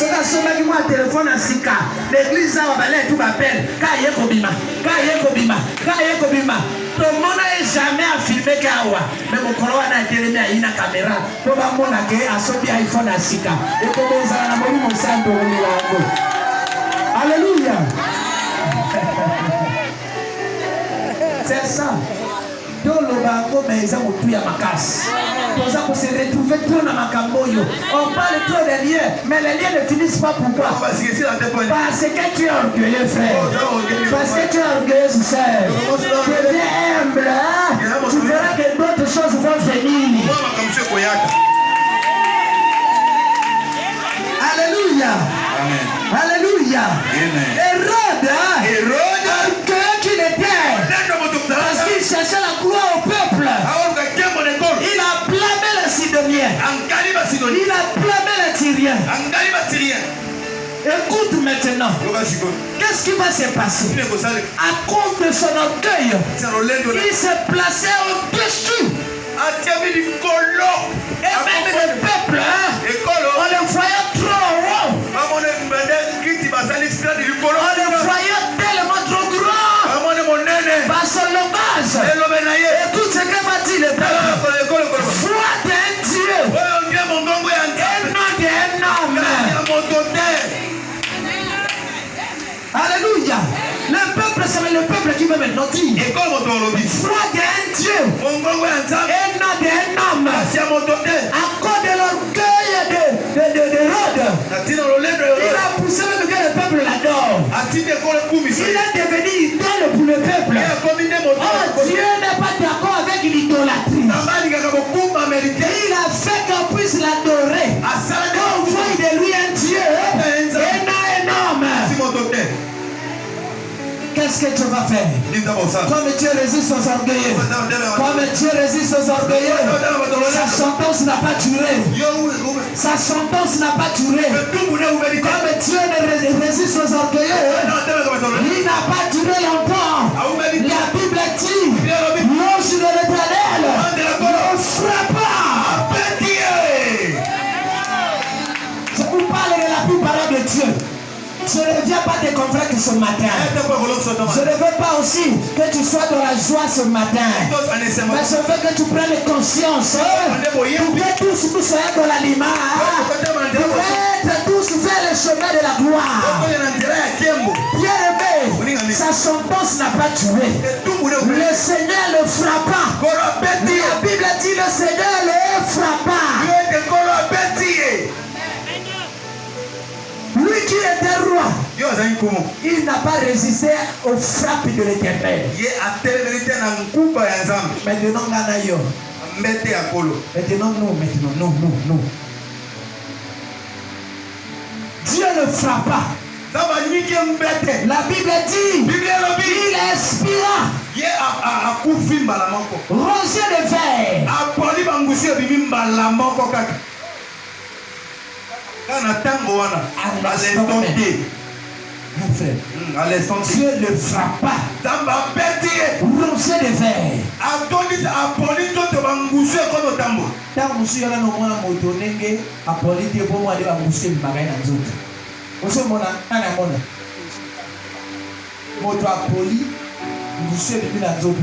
Soka soba ki moi téléphone à sika. L'église ça va aller tout m'appelle. Ka yeko bima. Tout le monde n'est jamais à filmer kawa. Mais mon collègue a été mis à une caméra. Pour voir mon accueil à son iPhone à sika. Et comment ça a monté mon sang pour venir là. Alléluia. C'est ça. Dans le banco, mais ils ont tout à ma casse. Pour ça, pour se retrouver trop dans ma camboyo. On parle trop de liens, mais les liens ne finissent pas. Pourquoi? Parce que tu es orgueilleux, frère. Parce que tu es orgueilleux, sœur. Tu es humble. Tu verras que d'autres choses vont venir. Alléluia. Amen. Alléluia. Hérode, qu'il était. Parce qu'il cherchait la gloire au peuple. Il a blâmé les Sidoniens. Il a blâmé les Tyriens. Écoute maintenant. Qu'est-ce qui va se passer? À cause de son orgueil, il s'est placé au-dessus. Et même le peuple, on le voyait trop haut. On le voyait tellement trop grand. Par son langage. Écoute ce que va dire le peuple. Foi d'un Dieu. Et non d'un homme. Alléluia. Le peuple, c'est le peuple qui veut maintenant dire. Foi d'un Dieu. Et non d'un homme. À cause de l'orgueil de Hérode. Il a poussé même que le peuple l'adore. Il est devenu idole pour le peuple. Oh, Dieu n'est pas d'accord avec l'idolâtrie. Il a fait qu'on puisse l'adorer. Qu'on voit de lui un Dieu et non un homme. Qu'est-ce que tu vas faire? Comme Dieu résiste aux orgueilleux. Comme Dieu résiste aux orgueilleux. Sa sentence n'a pas duré. Sa sentence n'a pas duré. Comme Dieu résiste aux orgueilleux, il n'a pas duré longtemps. La Bible dit, l'ange de l'Éternel le frappa. Je vous parle de la plus parole de Dieu. Je ne viens pas te convaincre ce matin. Je ne veux pas aussi que tu sois dans la joie ce matin. Mais je veux que tu prennes conscience. Pour que tous nous soyons dans l'aliment. Pour être tous vers le chemin de la gloire. Bien aimé, sa sentence n'a pas tué. Le Seigneur le frappa. La Bible dit le Seigneur le frappa. Lui qui était roi, il n'a pas résisté aux frappes de l'Éternel. Maintenant, nous. Dieu le frappa. La Bible dit, il expira. Rosier de verre. À l'instant Dieu le frappa. Rosier de verre.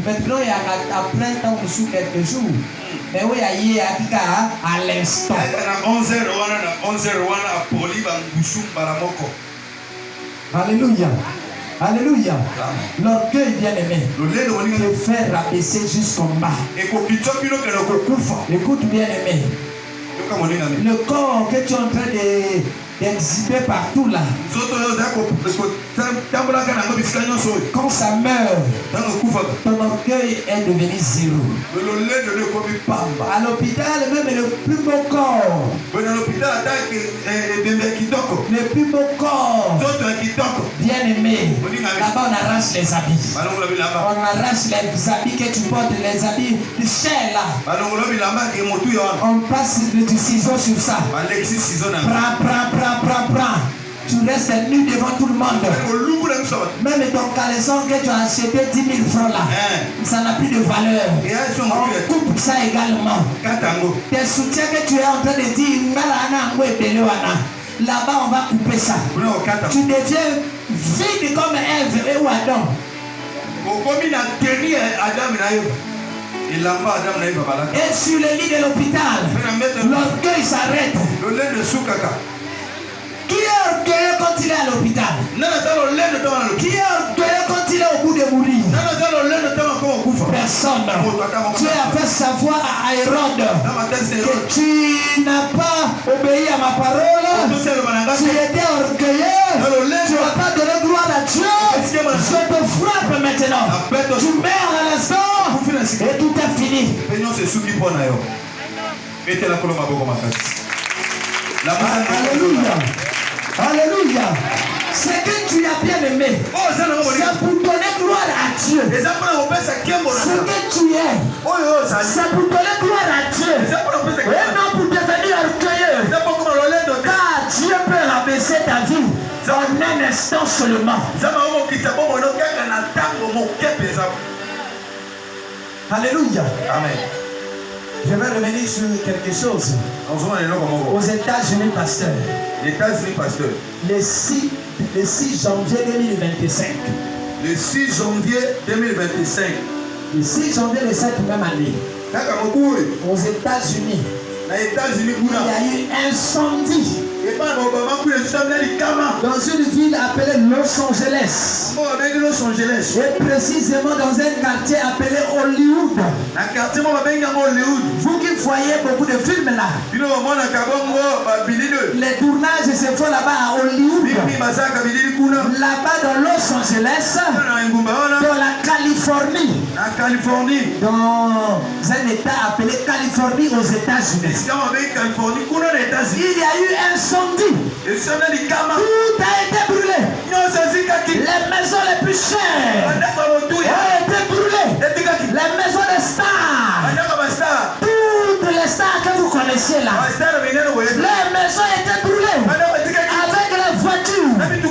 Maintenant, il y a après temps sous quelques jours. Mais oui, il y a à l'instant. 11h, Alléluia. Alléluia. L'orgueil bien aimé te fait rabaisser jusqu'en bas. Écoute bien aimé. Le corps que tu es en train d'exhiber partout là. Quand ça meurt, ton orgueil est devenu zéro. À l'hôpital, même le plus beau corps. Le plus beau corps. Bien aimé. Là-bas, on arrache les habits. On arrache les habits que tu portes, les habits de chair là. On passe du ciseau sur ça. Prends. Tu restes nu devant tout le monde. Même ton caleçon que tu as acheté 10 000 francs là, ça n'a plus de valeur. On coupe ça également. Tes soutiens que tu es en train de dire, là-bas on va couper ça. Tu deviens vide comme Ève et ou Adam. Et sur le lit de l'hôpital, l'orgueil s'arrête. Qui est orgueilleux quand il est à l'hôpital? Qui est orgueilleux quand il est au bout de mourir? Personne. Tu as fait savoir à Hérode que tu n'as pas obéi à ma parole. Tu étais orgueilleux. Tu n'as pas donné gloire à Dieu. Je te frappe maintenant. Tu meurs à l'instant et tout est fini. Alléluia. Alléluia. Ce que tu as bien aimé, c'est pour donner gloire à Dieu. Ce que tu es, c'est pour donner gloire à Dieu. Et non pour devenir orgueilleux. Car Dieu peut rabaisser ta vie en un instant seulement. Alléluia. Amen. Je vais revenir sur quelque chose. Aux États-Unis, pasteur. Le 6 janvier 2025. Le 6 janvier 2025. Le 6 janvier de cette même année. Aux États-Unis. Il y a eu un incendie. Dans une ville appelée Los Angeles. Et précisément dans un quartier appelé Hollywood. Vous qui voyez beaucoup de films là. Les tournages se font là-bas à Hollywood. Là-bas dans Los Angeles. Dans la Californie. Dans un état appelé Californie aux États-Unis. Il y a eu un incendie. Tout a été brûlé. Les maisons les plus chères ont été brûlées. Les maisons des stars. Toutes les stars que vous connaissez là. Les maisons étaient brûlées. Avec les voitures, les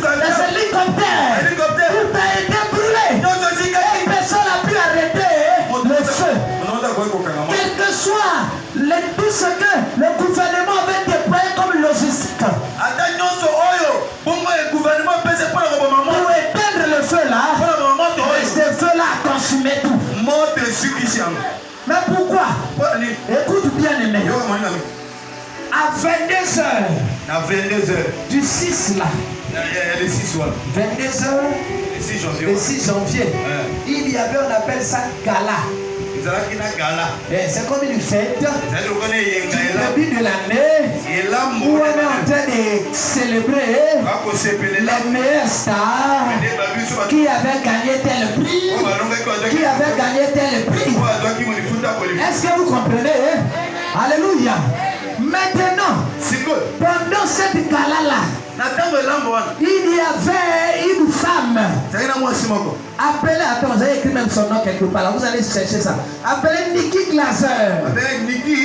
hélicoptères. Tout a été brûlé. Et personne n'a pu arrêter le feu. Quel que soit tout ce que le gouvernement avait déployé comme logistique. Pour éteindre le feu là, ce feu là a consumé tout. Mais pourquoi? Écoute bien aimé. À 22h du 6 là, 22h le 6 janvier, il y avait, on appelle ça gala. C'est comme une fête du début de l'année où on est en train de célébrer les meilleurs stars qui avaient gagné tel prix, qui avaient gagné tel prix. Est-ce que vous comprenez? Alléluia. Maintenant, pendant cette gala-là, il y avait une femme appelée, attends, vous avez écrit même son nom quelque part là, vous allez chercher ça. Appelée Nikki Glaser. Nikki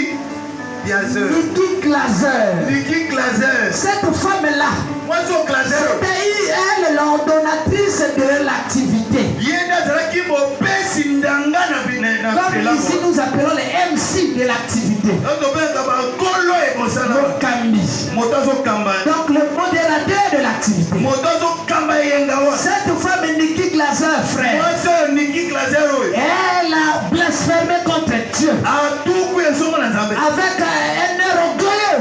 Glaser. Cette femme-là, c'était elle l'ordonnatrice de l'activité. Comme ici nous appelons les MC de l'activité. Donc le modérateur de l'activité. Cette femme Nikki Glaser, frère, elle a blasphémé contre Dieu avec un air orgueilleux.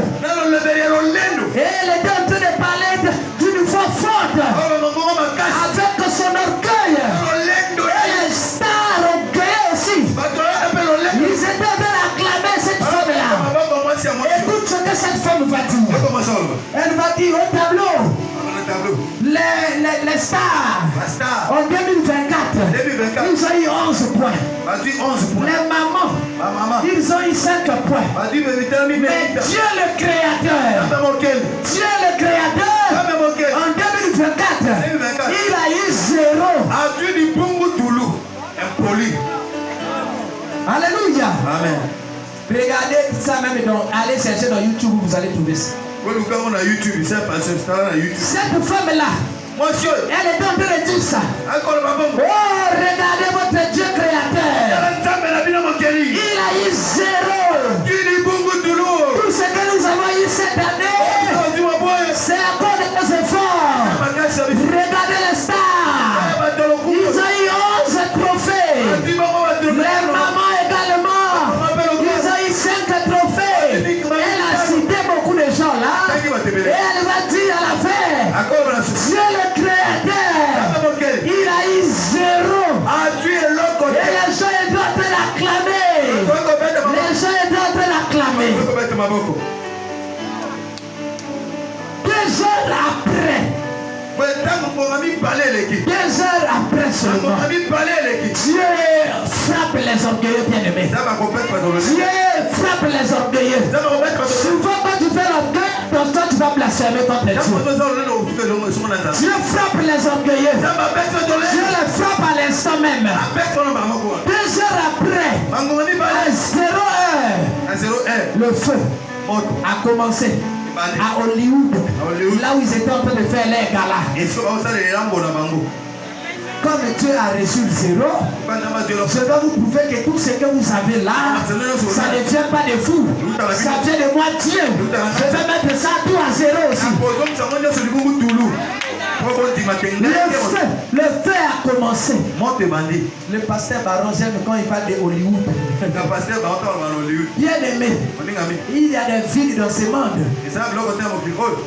Et elle était en train de parler d'une voix forte avec son orgueil. Et les stars orgueilleux aussi. Ils étaient en train d'acclamer cette femme-là. Écoute ce que cette femme va dire. Elle va dire au tableau. Les stars en 2024, ils ont eu 11 points. Les mamans, ils ont eu 5 points. Mais Dieu le Créateur, en 2024, il a eu 0. Alléluia. Amen. Regardez ça même, donc allez chercher dans YouTube, vous allez trouver ça. Cette femme-là, elle est en train de dire ça. Oh, regardez votre Dieu créateur. Il a eu 0. Tout ce que nous avons eu cette année, c'est et elle va dire à la fin, Dieu le créateur, il a eu 0. Et les gens étaient en train d'acclamer. Les gens étaient en train d'acclamer. 2 heures après. 2 heures après seulement, Dieu frappe les orgueilleux, bien-aimés. Dieu frappe les orgueilleux. Souvent quand tu fais l'orgueil, donc toi tu vas blasphémer contre Dieu. Dieu frappe les orgueilleux. Dieu les frappe à l'instant même. 2 heures après, à 0 heure, le feu a commencé. À Hollywood, là où ils étaient en train de faire les galas. Comme Dieu a reçu le 0, je dois vous prouver que tout ce que vous avez là, ça ne vient pas de vous, ça vient de moi, Dieu. Je vais mettre ça tout à 0 aussi. Le feu a commencé. Le pasteur Baron, j'aime quand il parle de Hollywood. Bien aimé, il y a des villes dans ce monde.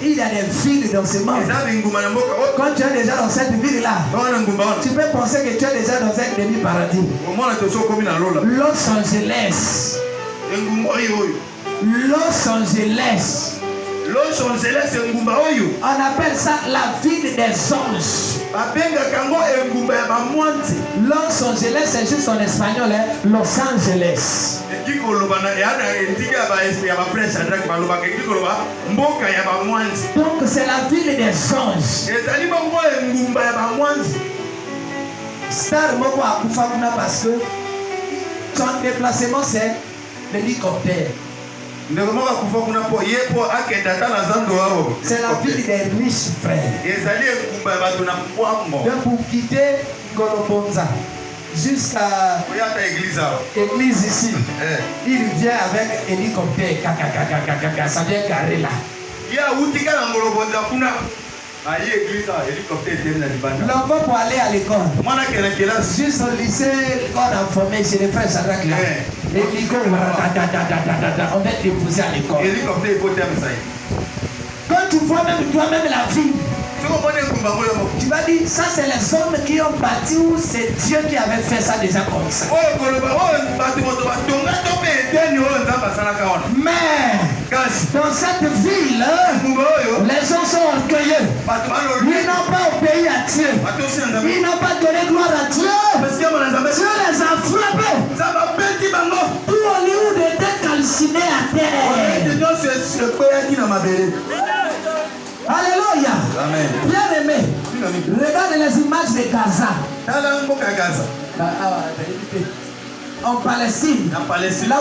Il y a des villes dans ce monde. Quand tu es déjà dans cette ville-là, tu peux penser que tu es déjà dans un demi-paradis. Los Angeles. Los Angeles. Los Angeles, on appelle ça la ville des anges. Los Angeles, c'est juste en espagnol, hein? Los Angeles. Donc c'est la ville des anges. Star Moko a Koufakuna parce que son déplacement c'est l'hélicoptère. C'est la ville des riches frères. Donc pour quitter Golobonza jusqu'à l'église ici, il vient avec hélicoptère. Ça vient carré là. L'enfant pour aller à l'école. Juste au lycée, l'école informé, c'est les frères Sadak là. Et l'école, on va te déposer à l'école. Quand tu vois même toi-même la vie, tu vas dire, ça c'est les hommes qui ont bâti ou c'est Dieu qui avait fait ça déjà comme ça. Mais dans cette ville, les gens sont orgueilleux. Ils n'ont pas obéi à Dieu. Ils n'ont pas donné gloire à Dieu. Dieu les a frappés. Tout Hollywood était calciné à terre. Alléluia. Amen. Bien aimé. Regarde les images de Gaza. En Palestine, là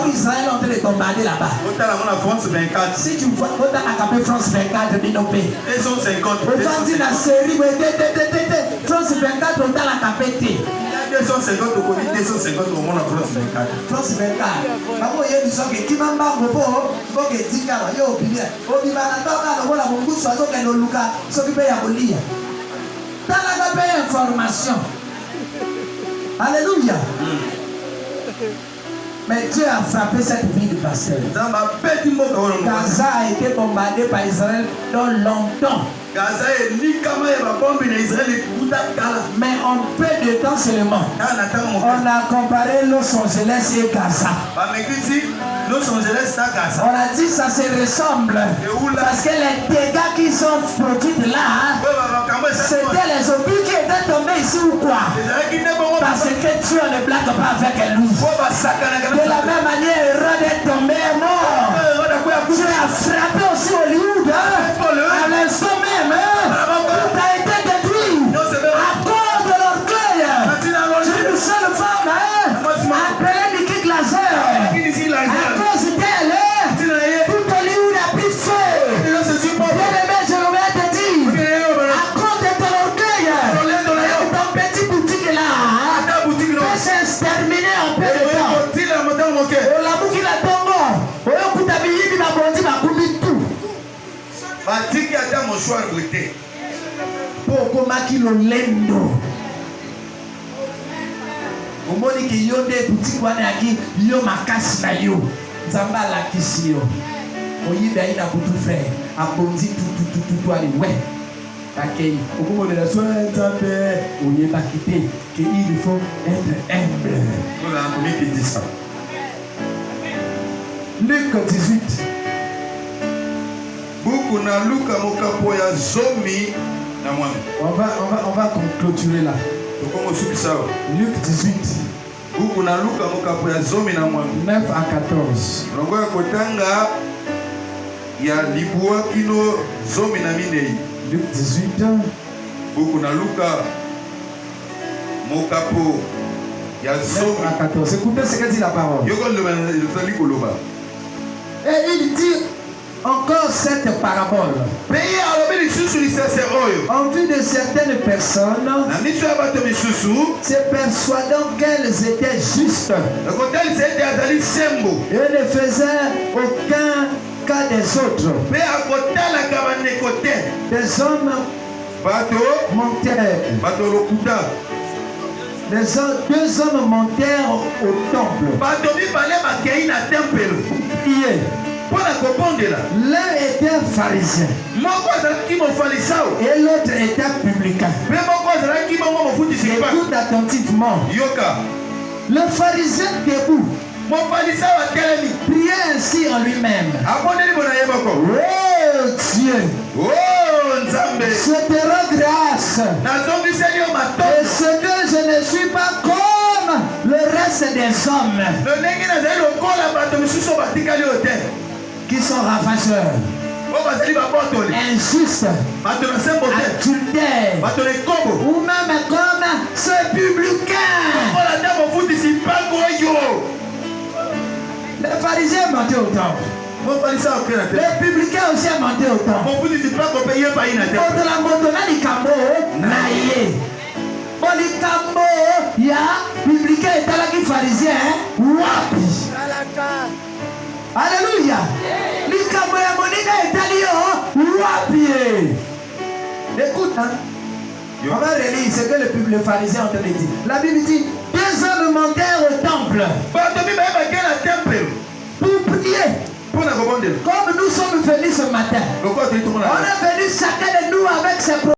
où Israël est en train de bombarder là-bas. Si tu vois, on a acapé France 24 minopé. 250. On dit la série, France 24, on a acapé. 250 au Covid, 250 au monde en France 24. France 24. Avant, il y a des gens qui m'ont pas beaucoup de dit qu'il y a opinion. On dit, on a beaucoup de choses qui ont Lucas, s'occuper à lire. Dans la information. Alléluia. Mais Dieu a frappé cette vie de pasteur. Gaza a été bombardé par Israël dans longtemps. Mais en peu de temps seulement, on a comparé Los Angeles et Gaza. On a dit ça se ressemble. Parce que les dégâts qui sont produits là, c'était les obus qui étaient tombés ici ou quoi? Parce que Dieu ne blague pas avec lui. De la même manière, Hérode est tombé mort. Dieu a frappé aussi Hollywood. À l'instant même, tout a été détruit. À cause de l'orgueil. J'ai une seule femme appelée Nikki Glaser. À cause d'elle, tout Hollywood a pris feu. Bien-aimé, je vais te dire, à cause de ton orgueil, ton petit boutique là peut s'exterminer en peu de temps. Batiki ata moshwar gote. Poko makilo lendo. Omoni ki yo de boutique wana ki yo makasi na yo. Nzamba la kisi yo. oyibe aina kutu frère abondi tout ali ouais bakei okomolela so nzambe oyeba kite que il faut être humble. On a un qui dit ça. Luc 18. Buku na Luka mokapo ya zomi na mwami. On va clôturer là. Luc 18. Buku na Luka mokapo ya zomi na mwami. 9 à 14. Rongoya kotanga ya libua kino zomi na minei. Luc 18. Buku na Luka mokapo ya zomi 9 à 14. Écoutez ce que dit la parole. Et il dit encore cette parabole. En vue de certaines personnes, se persuadant qu'elles étaient justes et ne faisaient aucun cas des autres, des hommes montèrent. Deux hommes montèrent au temple. Prier. L'un était pharisien et l'autre était publicain. Écoute attentivement. Le pharisien debout priait ainsi en lui-même. Oh Dieu, je te rends grâce. Et ce que je ne suis pas comme le reste des hommes qui sont ravageurs, injustes, adultères, ou même comme ce publicain. Les pharisiens montaient au temple. Les publicains aussi montaient au temple. Alléluia. Écoute, hein? On va relire ce que le pharisien ont dit. La Bible dit, deux hommes montèrent au temple pour prier. Comme nous sommes venus ce matin. On est venus chacun de nous avec ses problèmes.